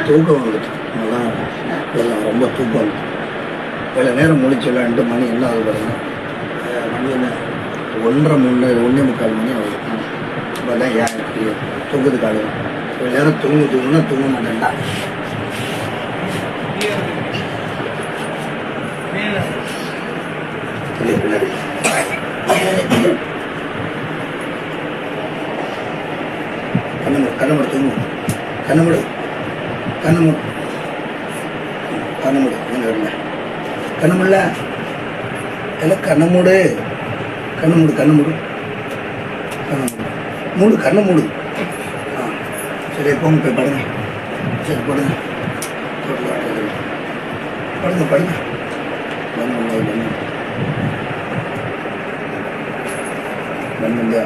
தூக்கம் வந்துட்டு நல்லா இதெல்லாம் ரொம்ப தூக்கம் வந்துட்டு இவ்வளோ நேரம் முடிச்சு விளையாண்டு மணி என்ன ஆகுது பாருங்க. மணி என்ன 1:30 மணி ஆகுது. இப்போ தான் ஏன் தூக்கத்துக்கு ஆகுது. இவ்வளோ நேரம் தூங்குனா தூங்க மாட்டேன்டா. பின்னாடி கண்ணமுடு தூங்கு. கண்ணமுடு நீங்கள் வரல. கண்ணமுடல எல்லாம் கண்ணமுடு கண்ணமுடு. ஆ சரி போங்க போய் படுங்க. சரி படுங்க பண்ணுங்க